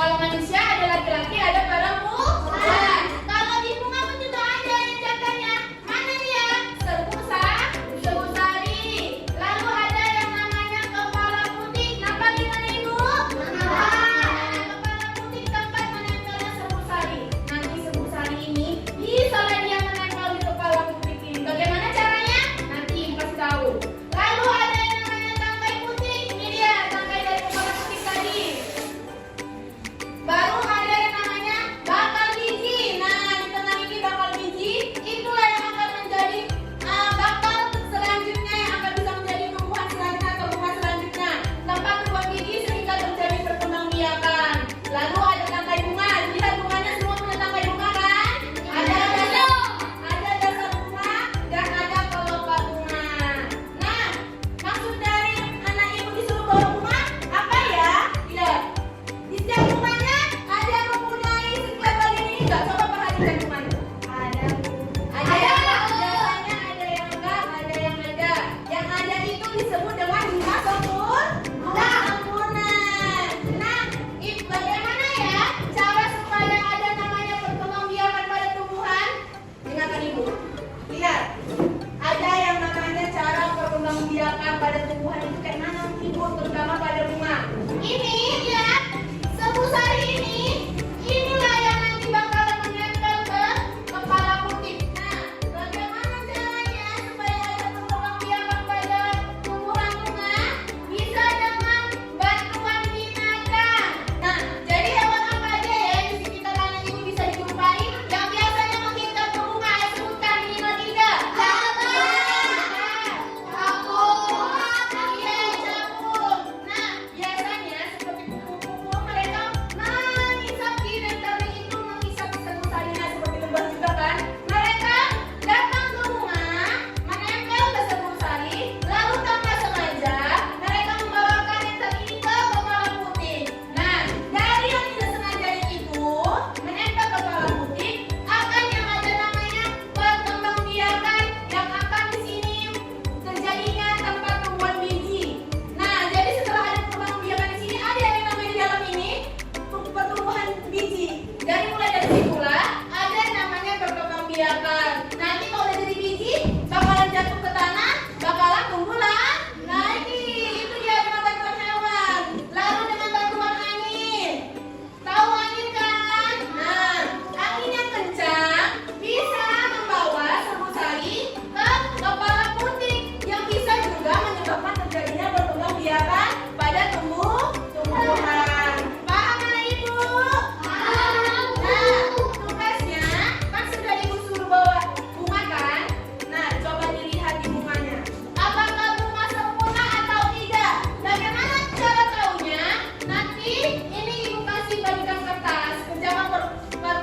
Kalau manusia ada laki-laki, ada perempuan. Kalau di bunga pun juga ada yang contohnya. Mana dia? Serbusari. Lalu ada yang namanya kepala putih. Nampak di mana ibu? Kepala putih tempat menempelnya serbusari. Nanti serbusari ini bisa dia menempel di kepala putih ini. Bagaimana caranya? Nanti ibu kasih tahu. Lalu ada yang namanya tangkai putih. Ini dia tangkai dari kepala putih tadi. Baru ada yang namanya bakal biji. Nah, di tengah ini bakal biji. Itulah yang akan menjadi bakal selanjutnya yang akan bisa menjadi tumbuhan selanjutnya atau bunga selanjutnya. Tempat tumbuhan biji sehingga terjadi perkembangbiakan. Lalu ada tangkai bunga. Lihat bunganya semua punya tangkai bunga kan? Ada dasar bunga dan ada kelopak bunga. Nah, maksud dari anak ibu disuruh bawa bunga apa ya? Lihat. Di setiap bunganya ada yang mempunyai setiap bagian ini enggak? Coba perhatikan bunganya. Ada. Biasanya ada yang enggak, ada yang ada. Yang ada itu disebut dengan bunga sempurna. Nah, bagaimana ya cara supaya ada namanya perkembangbiakan pada tumbuhan? Dengarkan ibu. Lihat. Ada yang namanya cara perkembangbiakan pada tumbuhan itu kayak mana ibu, terutama pada bunga. Ini lihat. Serbusari ini, inilah yang nanti bakalan menempel ke kepala putih. Nah, bagaimana caranya supaya ada perkembangbiakan pada tumbuhan bunga? Bisa dengan bantuan binatang. Nah, jadi hewan apa aja ya di sekitar anak ibu bisa dijumpai yang biasanya menghitam ke bunga? Ayo sebutkan minimal 3. Capung. Iya, capung. Nah, biasanya seperti kupu-kupu mereka menghisap di nektarnya itu, menghisap serbusarinya seperti lebah juga kan. Mereka datang ke bunga, menempel ke serbusari, lalu tanpa sengaja mereka membawakan nektar ini ke kepala putih. Nah, dari yang tidak sengaja itu menempel ke kepala putih akan yang ada namanya perkembangbiakan yang akan di sini terjadinya tempat tumbuhan biji. Nah, jadi setelah ada perkembangbiakan di sini ada yang namanya di dalam ini pertumbuhan biji. Dari mulai dari situlah ada namanya perkembangbiakan. Nanti kalau udah jadi biji bakalan jatuh ke tanah, bakalan tumbuh lagi. Itu dia dengan bantuan hewan. Lalu dengan bantuan angin. Tahu angin kan? Nah, angin yang kencang bisa membawa serbusari ke kepala putih yang bisa juga menyebabkan terjadinya perkembangbiakan pada tumbuhan. Paham anak ibu? Nah, tugasnya kan sudah ibu suruh bawa bunga kan? Nah, coba dilihat di bunganya. Apakah bunga sempurna atau tidak? Bagaimana cara taunya? Nanti ini ibu kasih bagikan kertas kerjaan per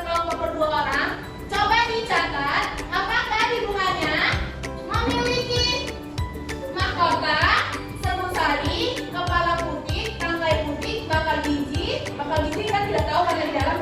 kelompok per 2 orang. Coba dicatat apakah di bunganya memiliki mahkota, serbusari, kepala putih, tangkai putih, bakal biji kan tidak tahu karena di dalam